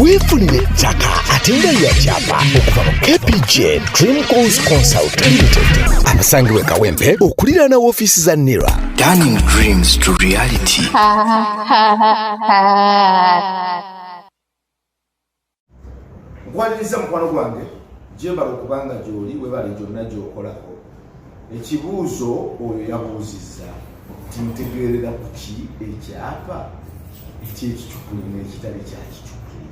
weefunire ettaka ate nga lya Ekyaapa okuva mu KPJ Dream Goals Consult Limited abasangibwa e Kawempe okuliraana woofiisi za NIRA. Turning dreams to reality. Nkwaliriza mukwano gwange gyebala okubanga gy'oli webale gyonna gy'okolako. Ekibuuzo oyo yabuuzizza ntegeerera ku ki Ekyaapa eky'Ekicupuli n'ekitali kya Kicupuli.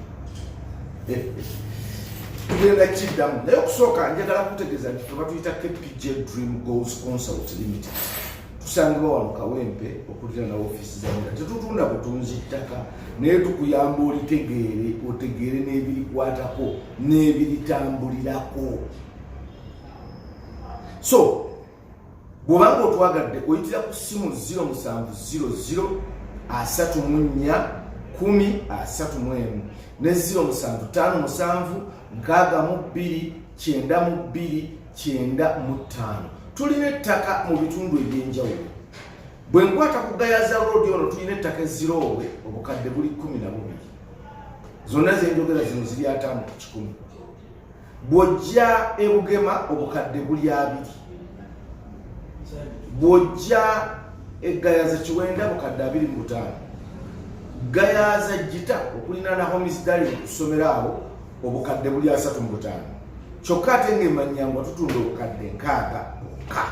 Tugenda kiddamu naye okusooka njagala kutegeeza nti tuba tuyita KPJ Dream Goals Consult Limited. Tusangibwa wano Kawempe okuliraana woofiisi za NIRA. Tetutunda butunzi ttaka naye tukuyamba olitegeere otegeere n'ebirikwatako n'ebiritambulirako. So bw'obanga otwagadde oyitira ku ssimu 0700 34 10 ne 0757 62 92 95. Tulina ettaka mu bitundu eby'enjawulo. Bwe nkwata ku Gayaza Road ono tulina ettaka eziroowe obukadde buli 12. Zonna zenjogera zino ziri 5 ku 100. Bw'ojja e Bugema obukadde buli 2. Bw'ojja e Gayaza Kiwenda bukadde 25. Gayaza Gita okulinaana Homies Dali kusomera awo obukadde buli 35. Kyokka ate ng'emanyangwa tutunda obukadde 6 bokka.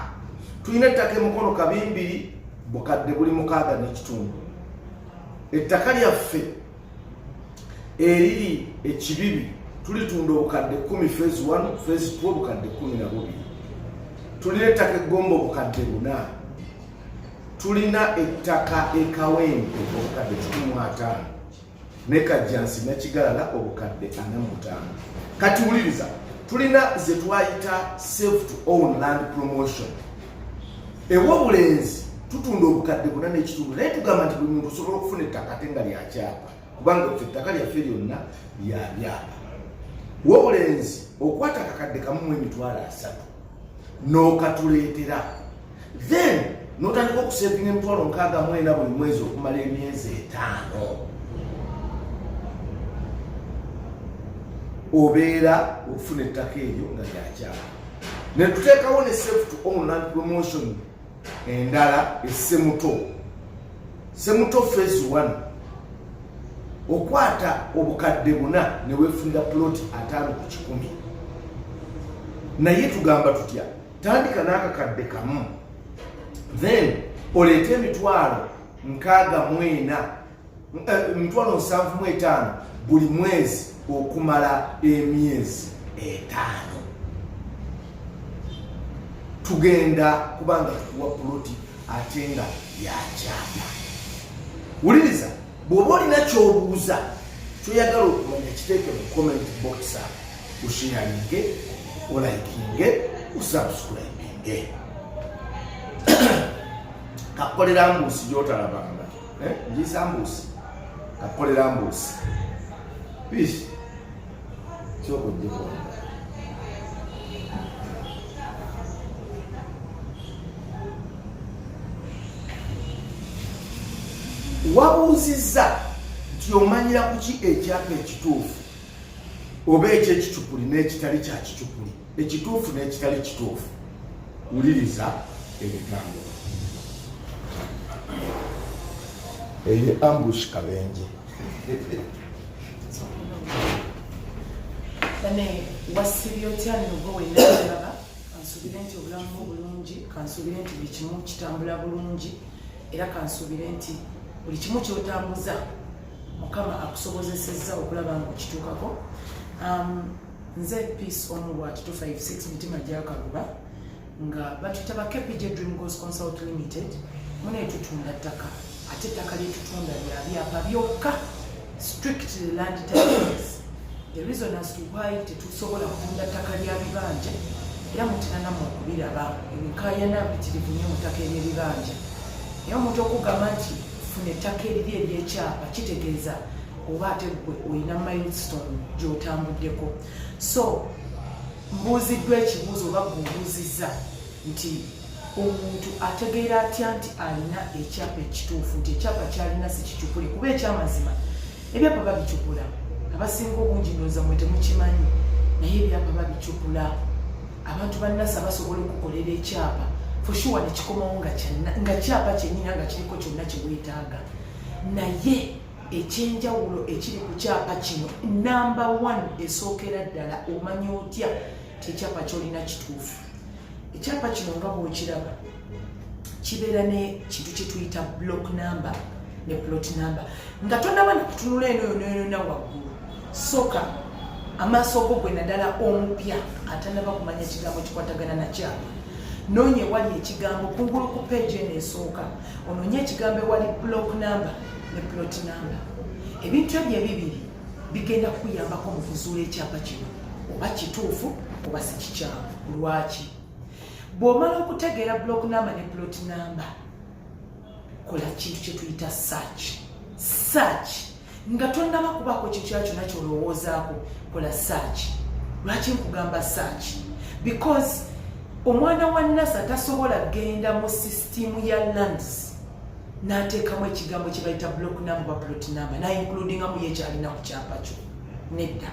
Tulina ettaka e Mukono Kabimbiri bukadde buli 6 n'ekitundu. Ettaka lyaffe eriri Ekibibi tulitunda obukadde 10 phase 1 phase 2 obukadde 12. Tulina ettaka e Gombo obukadde 4. Tulina ettaka e Kawempe obukadde 15 ne Kajjansi ne Kigalala obukadde 45. Kati wuliriza, tulina ze twayita self to own land promotion. Ew'obulenzi tutunda obukadde 4 n'ekitundu naye tugamba nti buli muntu osobola okufuna ettaka ate nga lya Ekyaapa kubanga ettaka lyaffe lyonna lya Ekyaapa. W'obulenzi okwata akakadde kamu mu emitwalo 3 n'okatuleetera then n'otandika okusevinga emitwalo 64 buli mwezi okumala emyezi 5. Obeera ofuna ettaka eryo nga lya Ekyaapa. Ne tuteekawo ne self to own land promotion endala essemuto. Semuto phase 1 okwata obukadde 4 ne weefunira ploti 5 ku 100. Naye tugamba tutya, tandika n'akakadde kamu then oleete emitwalo 75 buli mwezi okumala emyezi 5. Tugenda kubanga tukuwa ploti ate nga ya Ekyaapa. Wuliriza, bw'oba olina ky'obuuza kyoyagala okumanya kiteeke mu comment box, usharinge, olaikinge, usubscribinge. Kakolera mbuusi gy'otalabanga. Njiisa mbuusi. Kakolera mbuusi. Peace. Kyokujja kwonna. Wabuuzizza nti omanyira ku ki Ekyaapa ekituufu oba eky'Ekicupuli n'ekitali kya Kicupuli, ekituufu n'ekitali kituufu. Wuliriza ebigambo. Eyo ambush Kabenje. Bane wasibye otya n'oba wenalaba kansubire nti obulamu bulungi, kansubire nti buli kimu kitambula bulungi, era kansubire nti buli kimu kyotambuza Mukama akusobozesezza okulaba nga okituukako. Nze Peace Omulwa 256 mitima gya Kaluba nga batuyita ba KPJ Dream Goals Consult Limited. Mune tutunda ttaka ate ettaka lyetutunda lya Ekyaapa byokka, strictly land titles. The reason as to why tetusobola kutunda ttaka lya bibanja era mutera namwe okubiraba ebikaayana bitirivu nnyo mu ttaka ery'ebibanja. Naye omuntu okugamba nti funa ettaka eriri ery'Ekyaapa kitegeeza oba ate gwe olina milestone gy'otambuddeko. So mbuuziddwa ekibuuzo oba gumbuuzizza nti omuntu ategeera atya nti alina ekyapa ekituufu nti ekyapa kyalina si kikyupuli kuba ekyamazima ebyapa babikyupula abasinga obungi ndowooza mwe temukimanyi naye ebyapa babikyupula abantu bannasa basobola okukolera ekyapa foshuwa nekikomawo nga kyapa kyenyina nga kiriko kyonna kiweetaaga naye ekyenjawulo ekiri ku kyapa kino namba 1 esookera ddala omanya otya ti ekyapa kyolina kituufu ekyapa kino nga bwokiraba kibeera ne kintu kyetuyita block number ne plot number nga tonaba nakutunula eno yonayona waggulu soka amaaso go gwe naddala omupya atanaba kumanya kigambo kikwatagana na kyapa noonye wali ekigambo kungulu ku page eno esooka onoonye ekigambo ewali block number ne plot number ebintu ebyo ebibiri bigenda kukuyambako mu kuzuula ekyapa kino oba kituufu oba si kikyamu lwaki bw'omala okutegeera block number ne plot number kola kintu kyetuyita search nga tonnaba kubaako kintu kyonna kyolowoozaako kola search lwaki nkugamba search because omwana wa nasa tasobola genda mu sisitimu ya lands n'ateekamu ekigambo kye bayita block number plot number na includingamu yekyalina ku kyapa kyo nedda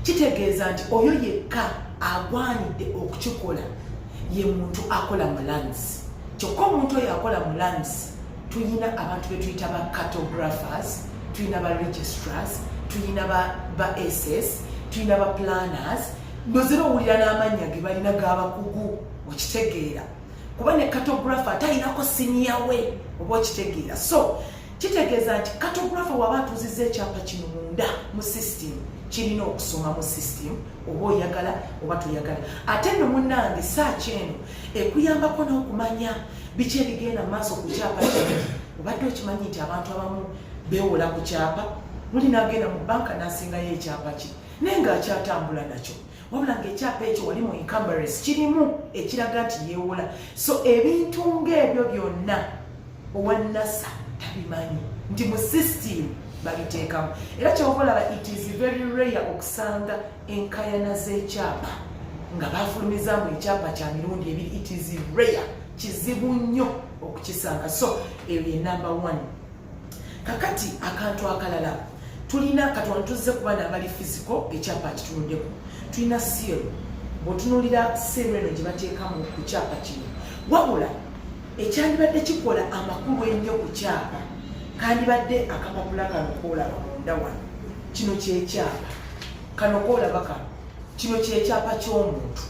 kitegeeza nti oyo yekka agwanidde okukikola ye muntu akola mu lands kyokka omuntu oyo akola mu lands tuyina abantu betuyita ba cartographers tuyina ba registrars tuyina ba SS tuyina ba planners ndozera owulira n'amannya ge balina g'abakugu okitegeera kuba ne cartographer talinako siniya we oba okitegeera so kitegeeza nti cartographer waba atuuzizza ekyapa kino munda mu system kirina okusoma mu system oba oyagala oba toyagala ate nno munnange search eno ekuyambako n'okumanya biki ebigenda mu maaso ku kyapa kino obadde okimanyi nti abantu abamu beewola ku kyapa muli n'agenda mu banka n'asingayo ekyapa ki naye ng'akyatambula nakyo wabula ng'ekyapa ekyo wali mu encumbrance kirimu ekiraga nti yeewola so ebintu ng'ebyo byonna owa nasa tabimanyi nti mu system babiteekamu era kyoba olaba it is very rare okusanga enkayana z'ekyapa nga bafulumizaamu ekyapa kya mirundi ebiri it is rare kizibu nnyo okukisanga so eyo ye number 1 kakati akantu akalala tulina katwani tuzze kuba n'abali physical ekyapa kitunuddeko tulina seal bw'otunuulira seal eno gye bateekamu ku kyapa kino wabula ekyandibadde kikola amakulu ennyo ku kyapa kandibadde akapapula kano koolaba munda wano kino kyekyapa kano koolaba kano kino kyekyapa ky'omuntu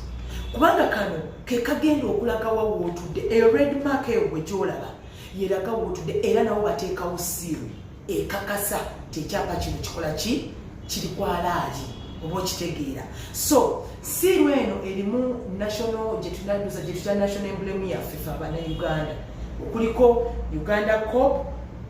kubanga kano ke kagenda okulaga wa wootudde red mark eyo gwe gyolaba yeraga wootudde era nawo bateekawo seal ekakasa tekyapa kino kikola ki kiri kwalaali oba okitegeera so siiru eno erimu national gyetuta national emblem yaffe fe abannayuganda okuliko uganda corp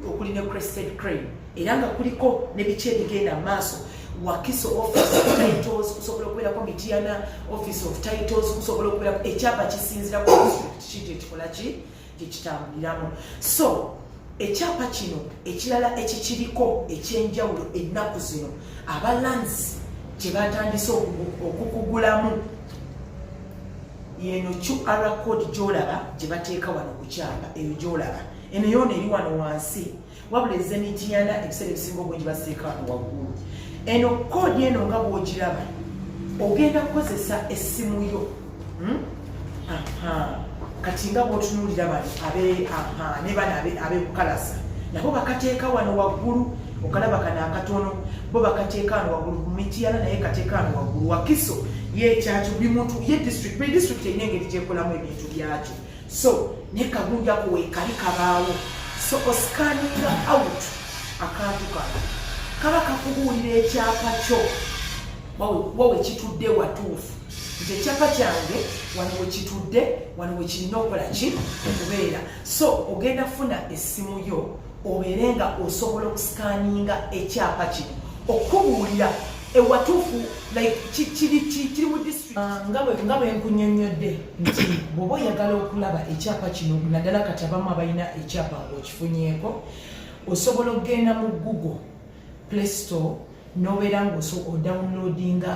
okuli ne crested crane era nga kuliko ne biki ebigenda maaso wakiso office of titles kusobola okubeerako mitiana office of titles kusobola okubeerako ekyapa kisinzira ku district kiti ekikola ki gyekitambuliramu so ekyapa kino ekirala ekikiriko ekyenjawulo ennaku zino abalansi gye batandise okukugulamu yeno QR code gyolaba gye bateeka wano ku kyapa eyo gyolaba eno yoona eri wano wansi wabula ezenitiyana ebiseera ebisinga obungi baseeka wano waggulu eno kodi eno nga bwogiraba ogenda kukozesa essimu yo kati nga bw'otunuulira bano ne bano ab'ebukalasa nabo bakateeka wano waggulu okalaba kano akatono bo bakateeka wano waggulu ku mitiyana naye kateeka wano waggulu wakiso yekyakyo buli district erina engeri gyekolamu ebintu byakyo so ne kagunjako weekali kabaawo so osikaninga out akantu kano kaba kakubuulira ekyapa kyo wawe kitudde watuufu nti ekyapa kyange wano we kitudde wano we kirina okukola ki okubeera so ogenda kufuna essimu yo obeere nga osobola okusikaninga ekyapa kino okubuulira ewatuufu kiri mu district nga bwe nkunyonnyodde nti bw'oba oyagala okulaba ekyapa kino naddala kati abamu abalina ekyapa ng'okifunyeeko osobola okugenda mu Google Play Store n'obeera ng'odownloadinga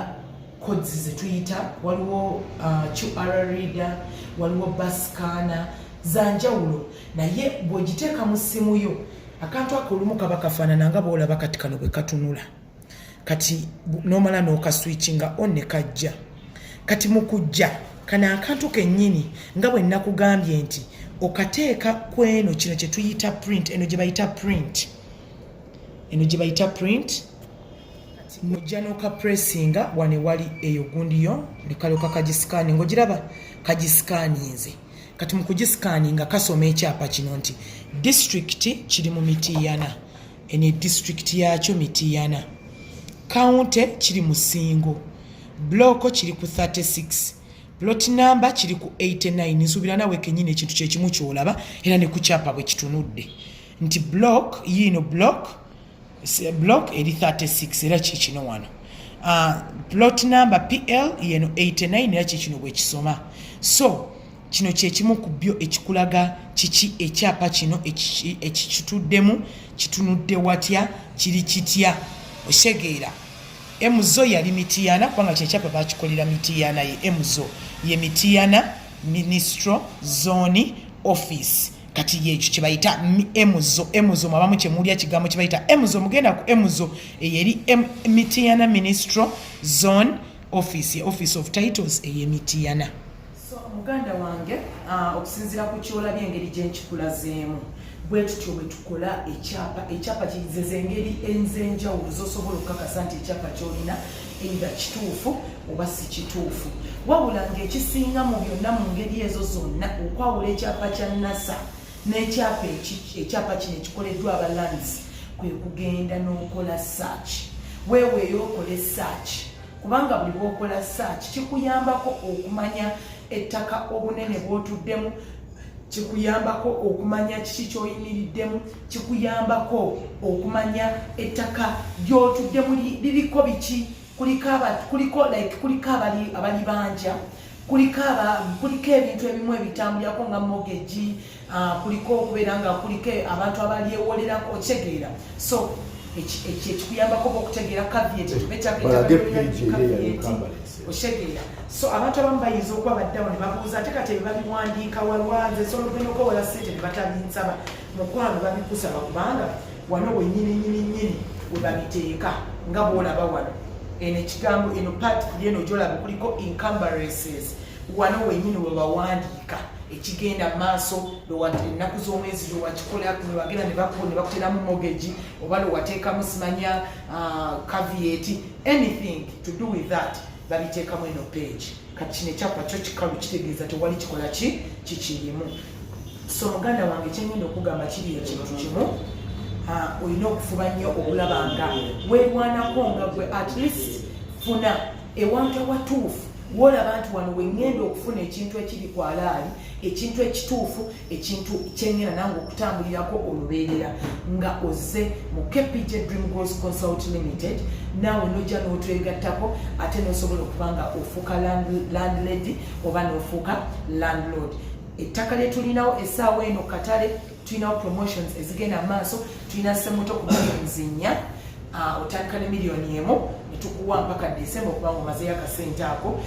codes zetuyita waliwo QR reader waliwo baskana zanjawulo naye bw'ogiteeka mu ssimu yo akantu ako olumu kaba kafaanana nga bw'olaba kati kano bwe katunula kati n'omala n'okaswitchinga on ne kajja kati mu kujja kana akantu kennyini nga bwe nnakugambye nti okateeka ku eno kino kye tuyita print eno gye bayita print mujja n'okapressinga wane wali eyo gundiyo ne kaloka kagisikani ng'ogiraba kagisikaaninze kati mu kugisikaaninga kasoma ekyapa kino nti district kiri mu Mityana ene district yakyo Mityana county kiri mu Singo block kiri ku 36 plot number kiri ku 89 nsubira nawe kenyine ekintu kye kimu kyolaba era ne ku kyapa bwe kitunudde nti block yino block eri 36 era kikino wano plot number PL yeno 89 era kikino bwe kisoma so kino kye kimu ku byo ekikulaga kiki ekyapa kino ekituddemu kitunudde watya kiri kitya oshegeera emuzo yali Mityana kubanga kyekyapa bakikolera Mityana ye emuzo ye Mityana Ministro Zone Office kati yekyo kibayita emuzo mabamu kyemulya kigambo kibayita emuzo mugenda ku emuzo eyeri Mityana Ministro Zone Office Office of Titles eye Mityana. So muganda wange okusinzira ku kyolabye engeri gyenkikulazeemu bwe tutyo bwe tukola ekyapa kizeze engeri enzenjawulo zosobola okukakasa nti ekyapa kyolina either kituufu oba si kituufu wabula ng'ekisinga mu byonna mu ngeri ezo zonna okwawula ekyapa kya NASA n'ekyapa kino ekikoleddwa abalands kwe kugenda n'okola search weeweeyo okole search kubanga buli bw'okola search kikuyambako okumanya ettaka obunene bw'otuddemu kikuyambako okumanya kiki kyoyimiriddemu kikuyambako okumanya ettaka lyotuddemu liriko biki kuliko abali banja kuliko ebintu ebimu ebitambulirako nga mortgage kuliko okubeera nga kuliko abantu abalyewolerako okitegeera so ekikuyambako okutegeera caveat oshegeera so abantu abamu bayinza okuba baddawo ne babuuza ate kati babiwandiika walwanze sobola okugenda okukola ssente ne batabinsaba mukwano babikusaba kubanga wano wenyini we babiteeka nga bw'olaba wano eno ekigambo eno part eno gy'olaba kuliko encumbrances wano wenyini we bawandiika ekigenda maaso ennaku z'omwezi lwewakikola wagenda ne bakuteramu mortgage oba lwewateekamu simanya caveat anything to do with that babiteekamu eno page kati kino ekyapa kyo kikalu kitegeeza tewali kikola kikirimu so muganda wange kyengenda okugamba kiri ekintu kimu olina okufuba nnyo okulaba nga weerwanako nga gwe at least funa ewantu awatuufu wolaba nti wano wengenda okufuna ekintu ekiri ku alaali ekintu ekituufu ekintu kyengenda nange okutambulirako olubeerera nga ozze mu KPJ Dream Goals Consult Limited naawe nojja n'otwegattako ate n'osobola okuba nga ofuuka landlady oba n'ofuuka landlord ettaka lyetulinawo essaawa eno katale tulinawo promotions ezigenda maaso tulina semoto ku millions 4 otandika ne miliyoni 1 netukuwa mpaka December okubanga omazeyo akasente ako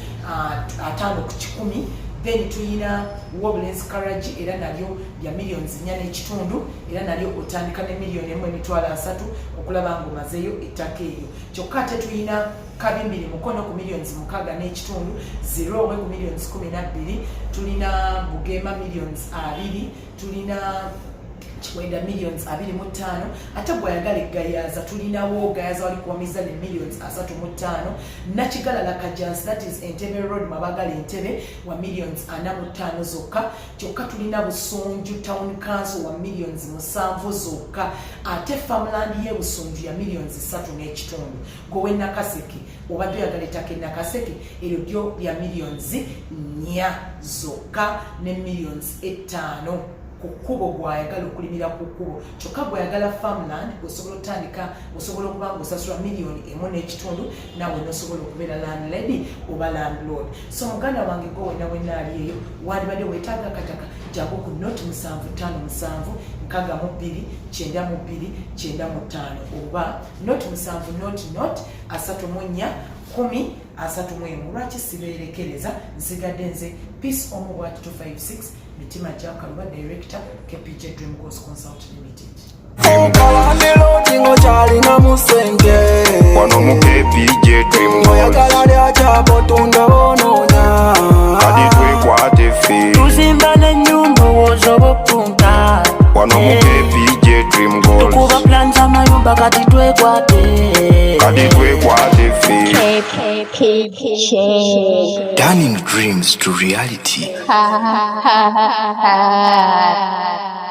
5 ku 10 then tulina Wobblen's Carriage era nalyo bya millions 4.5 era nalyo otandika ne miliyoni 1.3 okulaba nga omazeyo ettaka eryo kyokka ate tulina kabimbiri mukono ku millions 6.5 0 ku millions 12 tulina Bugema millions 2 tulina Chikwenda millions 25 ate bwayagala egayaza tulinawo gayaza wali kuwamiza ne millions 35 nakigalala Kajansi that is Entebbe Road Mabagala Entebbe wa millions 45 zokka kyokka tulina Busunju Town Council wa millions 7 zokka ate Farmland ye Busunju ya millions 3.5 gowe Nakaseke obadde oyagala ettaka Nakaseke eryo lyo lya millions 4 zokka ne millions 5 kukubo gwayagala okulimira kukubo kyokka gwayagala Farmland osobola otandika osobola okuba nga osasula miliyoni 1.5 nawe nosobola okubeera landlady oba landlord so muganda wange go wena ali eyo wandibadde weetaaga kataka jago ku noti 757 62 92 95 oba noti 7 not 34 1031 lwaki sibeerekereza nsigadde nze Peace Omubwat 256 Mitima Jakaluba Director KPJ Dream Course Consult Limited. Okalandelo tingo chalina musenge Wano mu KPJ Dream Course oyagala lya kyapa otunda bononya kati twekwate ffe tuzimba n'ennyumba owoza obupunta wano mu KPJ Dream Course tukuba plan z'amayumba kati twekwate ffe KPJ. turning dreams to reality. Ha ha ha ha ha.